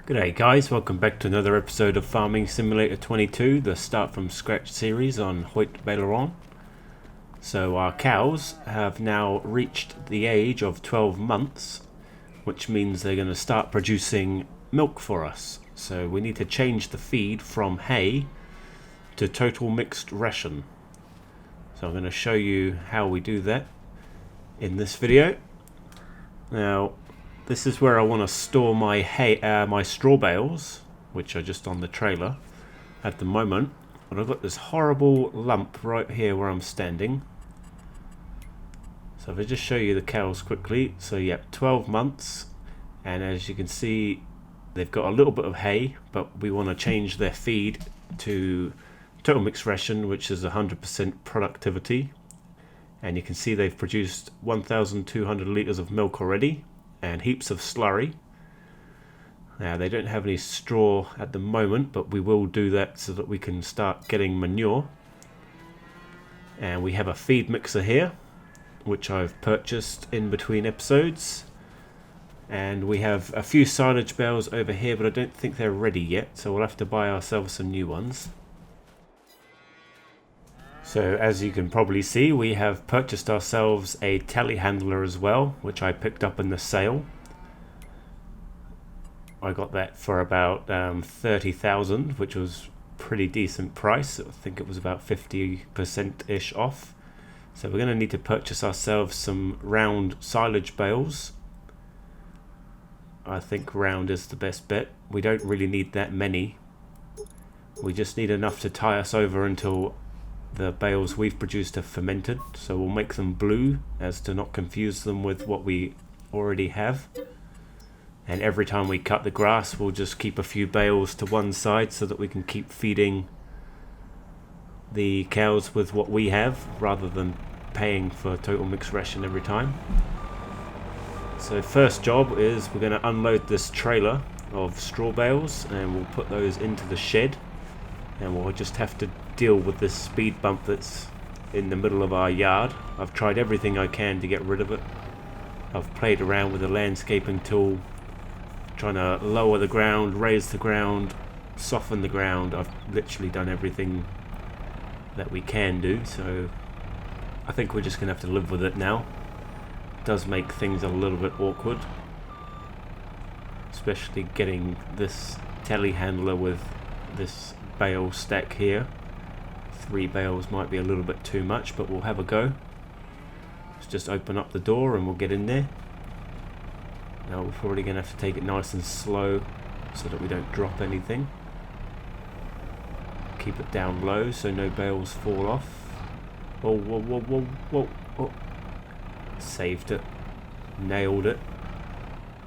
G'day guys, welcome back to another episode of Farming Simulator 22, the Start From Scratch series on Haut-Beyleron. So our cows have now reached the age of 12 months, which means they're going to start producing milk for us. So we need to change the feed from hay to Total Mixed Ration. So I'm going to show you how we do that in this video. Now, this is where I want to store my hay, my straw bales, which are just on the trailer at the moment. But I've got this horrible lump right here where I'm standing. So if I just show you the cows quickly. So yep, 12 months, and as you can see, they've got a little bit of hay, but we want to change their feed to Total Mixed Ration, which is 100% productivity. And you can see they've produced 1,200 litres of milk already, and heaps of slurry. Now they don't have any straw at the moment, but we will do that so that we can start getting manure. And we have a feed mixer here, which I've purchased in between episodes. And we have a few silage bales over here, but I don't think they're ready yet, so we'll have to buy ourselves some new ones. So as you can probably see, we have purchased ourselves a telehandler as well, which I picked up in the sale. I got that for about 30,000, which was pretty decent price. I think it was about 50%-ish off. So we're going to need to purchase ourselves some round silage bales. I think round is the best bet. We don't really need that many. We just need enough to tie us over until the bales we've produced have fermented, so we'll make them blue as to not confuse them with what we already have. And every time we cut the grass, we'll just keep a few bales to one side so that we can keep feeding the cows with what we have rather than paying for Total Mixed Ration every time. So first job is we're going to unload this trailer of straw bales, and we'll put those into the shed, and we'll just have to deal with this speed bump that's in the middle of our yard. I've tried everything I can to get rid of it. I've played around with the landscaping tool, trying to lower the ground, raise the ground, soften the ground. I've literally done everything that we can do, so I think we're just gonna have to live with it now. It does make things a little bit awkward, especially getting this telehandler with this bale stack here. 3 bales might be a little bit too much, but we'll have a go. Let's just open up the door and we'll get in there. Now we're probably going to have to take it nice and slow so that we don't drop anything. Keep it down low so no bales fall off. Whoa, whoa, whoa, whoa, whoa, whoa. Saved it. Nailed it.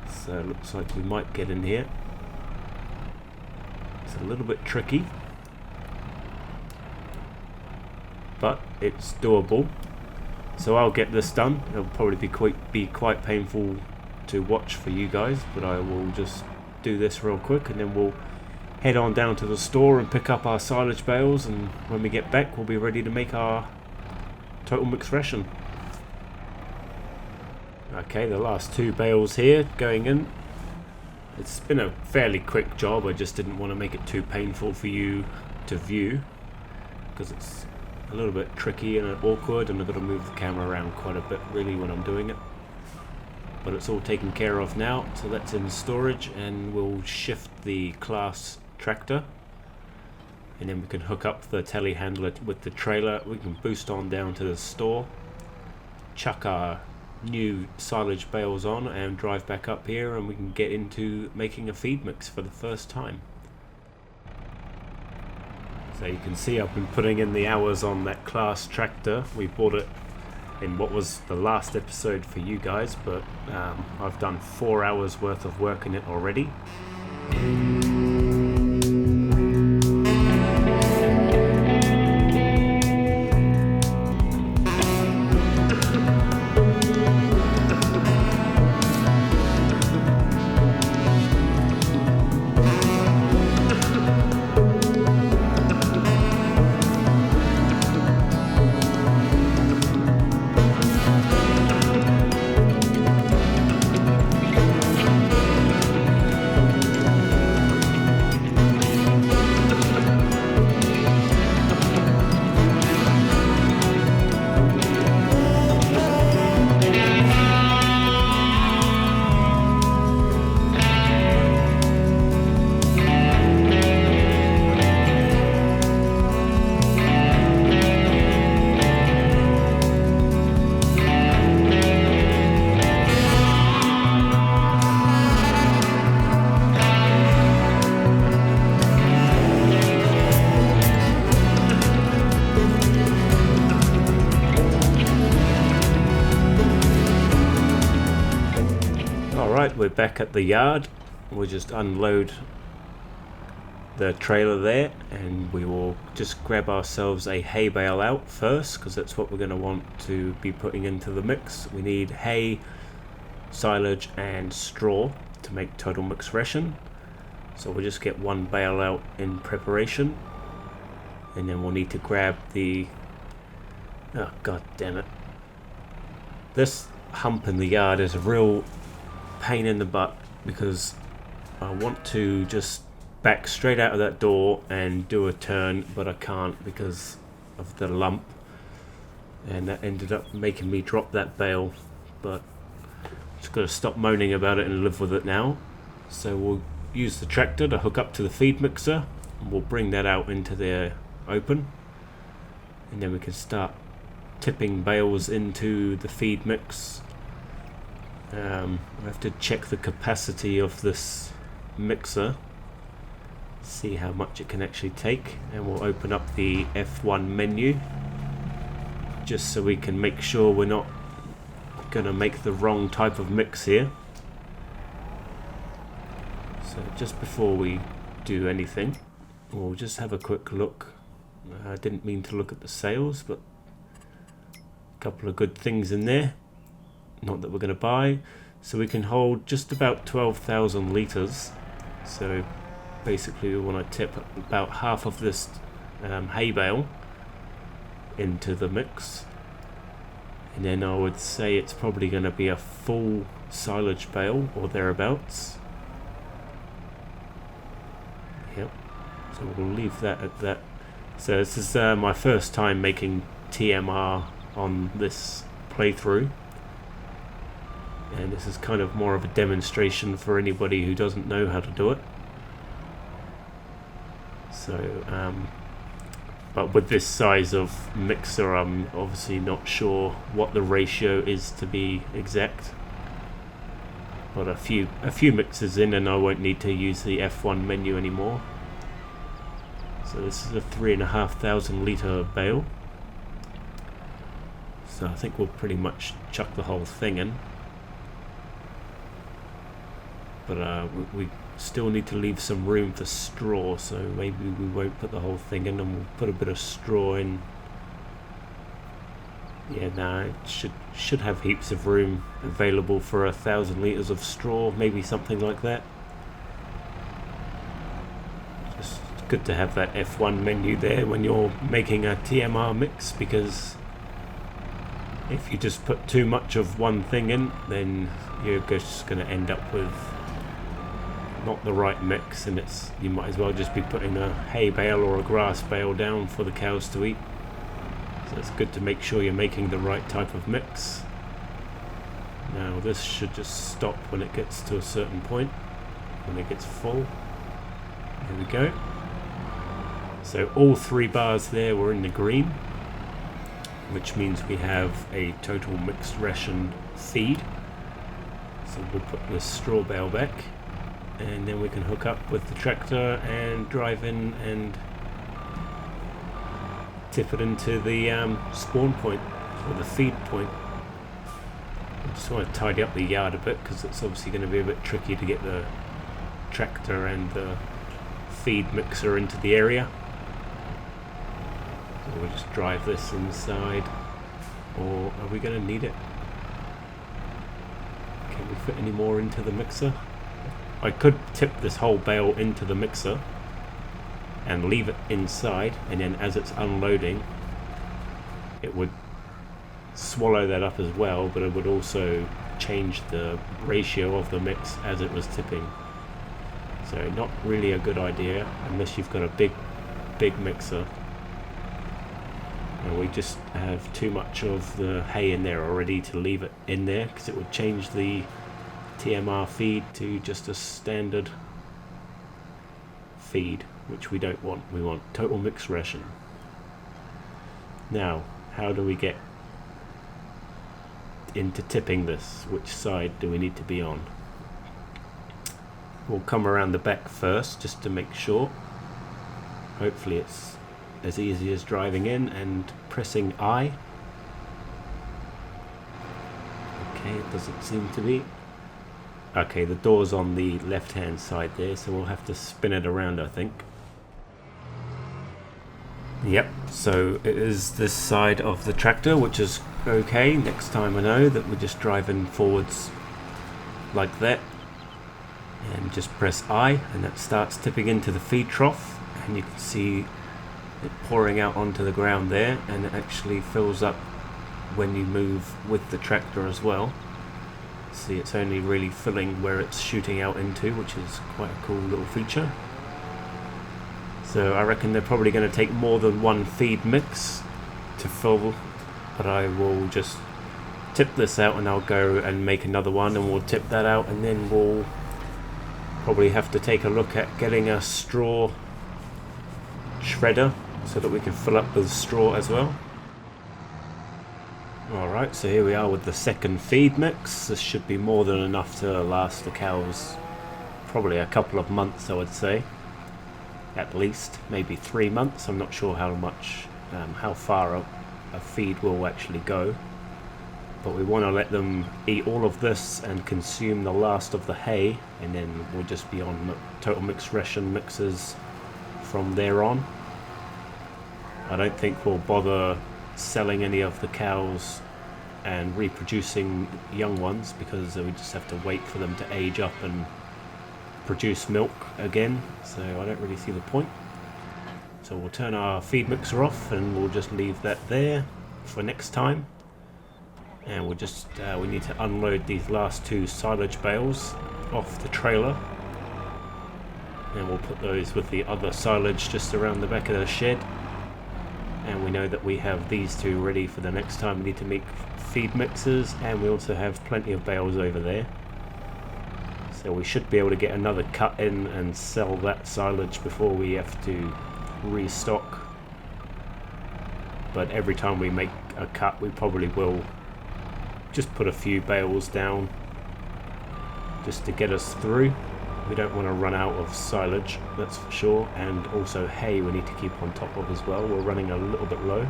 So it looks like we might get in here. It's a little bit tricky, but it's doable. So I'll get this done. It'll probably be quite painful to watch for you guys, but I will just do this real quick, and then we'll head on down to the store and pick up our silage bales, and when we get back we'll be ready to make our Total Mixed Ration. Okay, the last 2 bales here going in. It's been a fairly quick job. I just didn't want to make it too painful for you to view, because it's a little bit tricky and awkward, and I've got to move the camera around quite a bit really when I'm doing it. But it's all taken care of now, so that's in storage, and we'll shift the class tractor, and then we can hook up the telehandler with the trailer. We can boost on down to the store, chuck our new silage bales on, and drive back up here, and we can get into making a feed mix for the first time. So you can see I've been putting in the hours on that class tractor. We bought it in what was the last episode for you guys, but I've done 4 hours worth of work in it already. back at the yard. We'll just unload the trailer there, and we will just grab ourselves a hay bale out first, because that's what we're going to want to be putting into the mix. We need hay, silage and straw to make Total Mixed Ration. So we'll just get one bale out in preparation, and then we'll need to grab the, oh god damn it, this hump in the yard is a real pain in the butt, because I want to just back straight out of that door and do a turn, but I can't because of the lump, and that ended up making me drop that bale. But just got to stop moaning about it and live with it now. So we'll use the tractor to hook up to the feed mixer, and we'll bring that out into the open, and then we can start tipping bales into the feed mix. I have to check the capacity of this mixer, see how much it can actually take, and we'll open up the F1 menu just so we can make sure we're not gonna make the wrong type of mix here. So just before we do anything, we'll just have a quick look. I didn't mean to look at the sales, but a couple of good things in there, not that we're going to buy. So we can hold just about 12,000 litres. So basically we want to tip about half of this hay bale into the mix, and then I would say it's probably going to be a full silage bale or thereabouts. Yep, so we'll leave that at that. So this is my first time making T.M.R on this playthrough, and this is kind of more of a demonstration for anybody who doesn't know how to do it. So but with this size of mixer, I'm obviously not sure what the ratio is to be exact, but a few mixers in and I won't need to use the F1 menu anymore. So this is a 3,500 litre bale, so I think we'll pretty much chuck the whole thing in, but we still need to leave some room for straw, so maybe we won't put the whole thing in, and we'll put a bit of straw in. Yeah, no, it should have heaps of room available for 1,000 litres of straw, maybe something like that. Just good to have that F1 menu there when you're making a T.M.R mix, because if you just put too much of one thing in, then you're just going to end up with not the right mix, and you might as well just be putting a hay bale or a grass bale down for the cows to eat. So it's good to make sure you're making the right type of mix. Now this should just stop when it gets to a certain point, when it gets full. There we go. So all 3 bars there were in the green, which means we have a Total Mixed Ration feed. So we'll put the straw bale back, and then we can hook up with the tractor and drive in and tip it into the spawn point, or the feed point. I just want to tidy up the yard a bit, because it's obviously going to be a bit tricky to get the tractor and the feed mixer into the area. So we'll just drive this inside, or are we going to need it? Can we fit any more into the mixer? I could tip this whole bale into the mixer and leave it inside, and then as it's unloading it would swallow that up as well, but it would also change the ratio of the mix as it was tipping. So not really a good idea unless you've got a big mixer. And we just have too much of the hay in there already to leave it in there, because it would change the T.M.R feed to just a standard feed, which we don't want. We want Total Mixed Ration. Now, how do we get into tipping this? Which side do we need to be on? We'll come around the back first, just to make sure. Hopefully it's as easy as driving in and pressing I. Okay, it doesn't seem to be. Okay, the door's on the left hand side there, so we'll have to spin it around, I think. Yep, so it is this side of the tractor, which is okay. Next time I know that we're just driving forwards like that, and just press I, and that starts tipping into the feed trough, and you can see it pouring out onto the ground there, and it actually fills up when you move with the tractor as well. See, it's only really filling where it's shooting out into, which is quite a cool little feature. So I reckon they're probably going to take more than one feed mix to fill, but I will just tip this out and I'll go and make another one, and we'll tip that out, and then we'll probably have to take a look at getting a straw shredder so that we can fill up with straw as well. Alright, so here we are with the second feed mix. This should be more than enough to last the cows probably a couple of months, I would say. At least, maybe 3 months. I'm not sure how much, how far a feed will actually go. But we want to let them eat all of this and consume the last of the hay, and then we'll just be on Total Mixed Ration mixes from there on. I don't think we'll bother selling any of the cows and reproducing young ones, because we just have to wait for them to age up and produce milk again, so I don't really see the point. So we'll turn our feed mixer off and we'll just leave that there for next time, and we'll just we need to unload these last 2 silage bales off the trailer, and we'll put those with the other silage just around the back of the shed. And we know that we have these 2 ready for the next time we need to make feed mixes, and we also have plenty of bales over there. So we should be able to get another cut in and sell that silage before we have to restock. But every time we make a cut, we probably will just put a few bales down just to get us through. We don't want to run out of silage, that's for sure, and also hay we need to keep on top of as well. We're running a little bit low.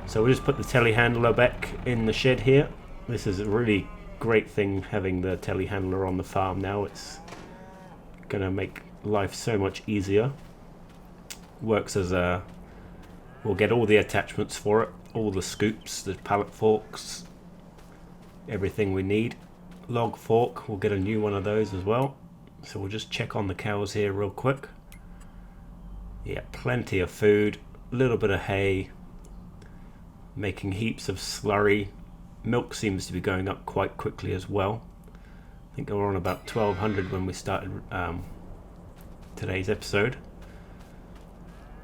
So we'll just put the telehandler back in the shed here. This is a really great thing, having the telehandler on the farm now. It's going to make life so much easier. Works as a... we'll get all the attachments for it, all the scoops, the pallet forks, everything we need. Log fork, we'll get a new one of those as well. So we'll just check on the cows here real quick. Yeah, plenty of food, a little bit of hay, making heaps of slurry. Milk seems to be going up quite quickly as well. I think we were on about 1200 when we started today's episode.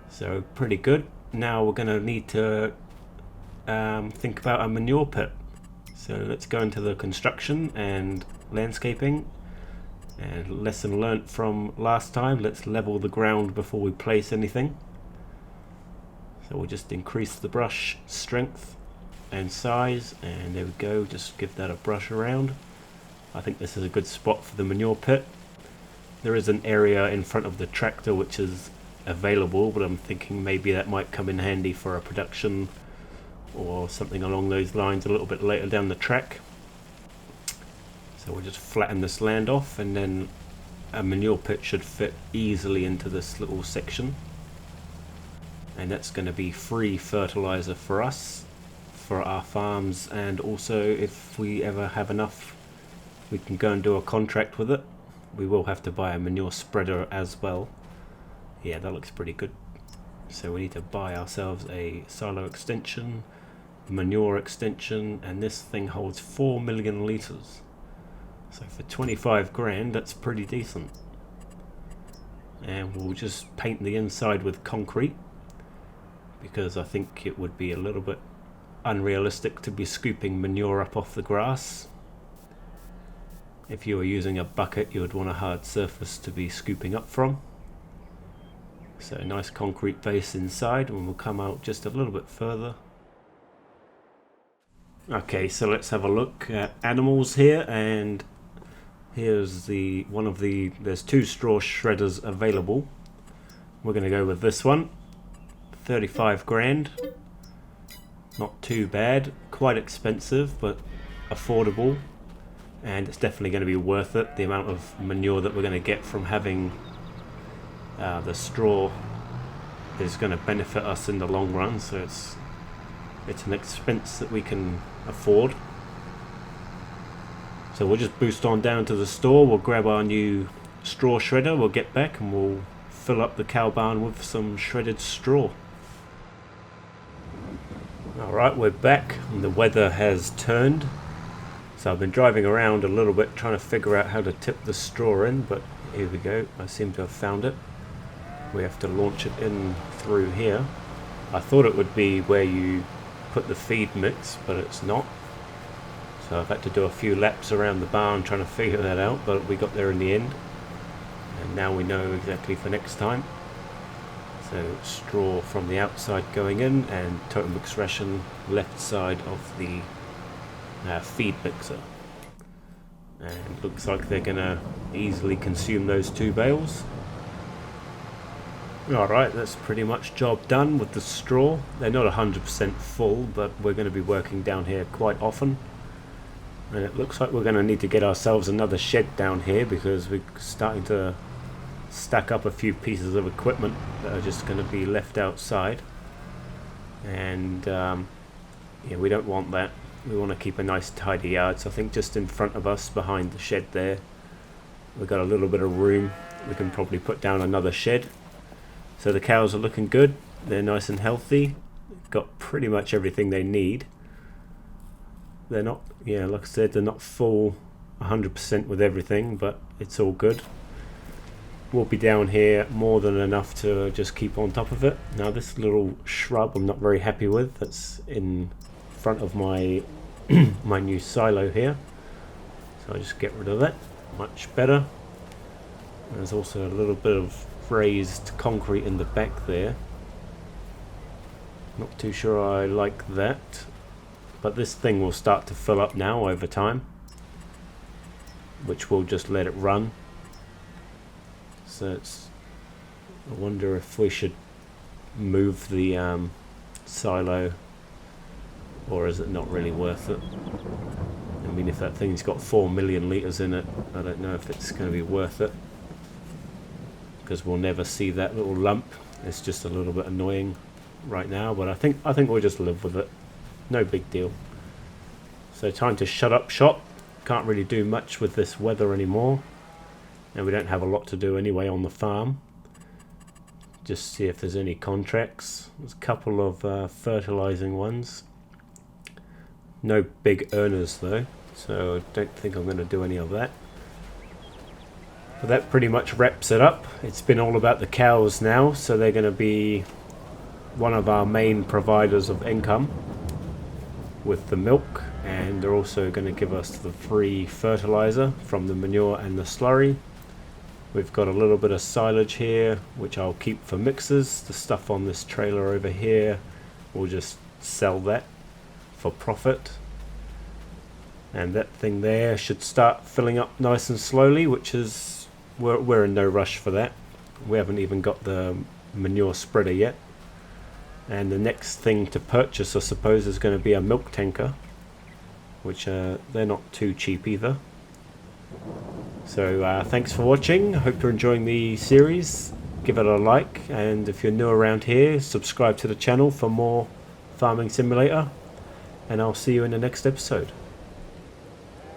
So pretty good. Now we're going to need to think about a manure pit. So let's go into the construction and landscaping. And lesson learnt from last time, let's level the ground before we place anything. So we'll just increase the brush strength and size, and there we go, just give that a brush around. I think this is a good spot for the manure pit. There is an area in front of the tractor which is available, but I'm thinking maybe that might come in handy for a production or something along those lines a little bit later down the track. So we'll just flatten this land off, and then a manure pit should fit easily into this little section. And that's going to be free fertilizer for us, for our farms, and also if we ever have enough, we can go and do a contract with it. We will have to buy a manure spreader as well. Yeah, that looks pretty good. So we need to buy ourselves a silo extension, manure extension, and this thing holds 4 million litres. So for 25 grand, that's pretty decent. And we'll just paint the inside with concrete, because I think it would be a little bit unrealistic to be scooping manure up off the grass. If you were using a bucket, you would want a hard surface to be scooping up from. So a nice concrete base inside, and we'll come out just a little bit further. Okay, so let's have a look at animals here, and here's there's 2 straw shredders available. We're going to go with this one. 35 grand. Not too bad. Quite expensive, but affordable. and it's definitely going to be worth it. The amount of manure that we're going to get from having the straw is going to benefit us in the long run, so it's an expense that we can afford. So we'll just boost on down to the store, we'll grab our new straw shredder, we'll get back and we'll fill up the cow barn with some shredded straw. Alright, we're back and the weather has turned. So I've been driving around a little bit trying to figure out how to tip the straw in, but here we go, I seem to have found it. We have to launch it in through here. I thought it would be where you put the feed mix, but it's not. So I've had to do a few laps around the barn trying to figure that out, but we got there in the end. And now we know exactly for next time. So straw from the outside going in, and Total Mixed Ration left side of the feed mixer. And looks like they're gonna easily consume those 2 bales. Alright, that's pretty much job done with the straw. They're not 100% full, but we're going to be working down here quite often. And it looks like we're going to need to get ourselves another shed down here, because we're starting to stack up a few pieces of equipment that are just going to be left outside. And yeah, we don't want that. We want to keep a nice tidy yard. So I think just in front of us, behind the shed there, we've got a little bit of room. We can probably put down another shed. So the cows are looking good, they're nice and healthy, got pretty much everything they need. They're not, yeah, like I said, they're not full 100% with everything, but it's all good. We'll be down here more than enough to just keep on top of it. Now this little shrub I'm not very happy with, that's in front of my my new silo here. So I'll just get rid of that, much better. There's also a little bit of raised concrete in the back there. Not too sure I like that, but this thing will start to fill up now over time, which we'll just let it run. So it's, I wonder if we should move the silo, or is it not really worth it? I mean, if that thing's got 4 million litres in it, I don't know if it's going to be worth it, because we'll never see that little lump. It's just a little bit annoying right now, but I think we'll just live with it. No big deal. So time to shut up shop. Can't really do much with this weather anymore, and we don't have a lot to do anyway on the farm. Just see if there's any contracts. There's a couple of fertilizing ones. No big earners though, so I don't think I'm going to do any of that. But that pretty much wraps it up. It's been all about the cows now, so they're going to be one of our main providers of income with the milk, and they're also going to give us the free fertilizer from the manure and the slurry. We've got a little bit of silage here, which I'll keep for mixers. The stuff on this trailer over here, we'll just sell that for profit. And that thing there should start filling up nice and slowly, which is, we're in no rush for that. We haven't even got the manure spreader yet. And the next thing to purchase, I suppose, is going to be a milk tanker, which they're not too cheap either. So thanks for watching. I hope you're enjoying the series. Give it a like, and if you're new around here, subscribe to the channel for more Farming Simulator, and I'll see you in the next episode.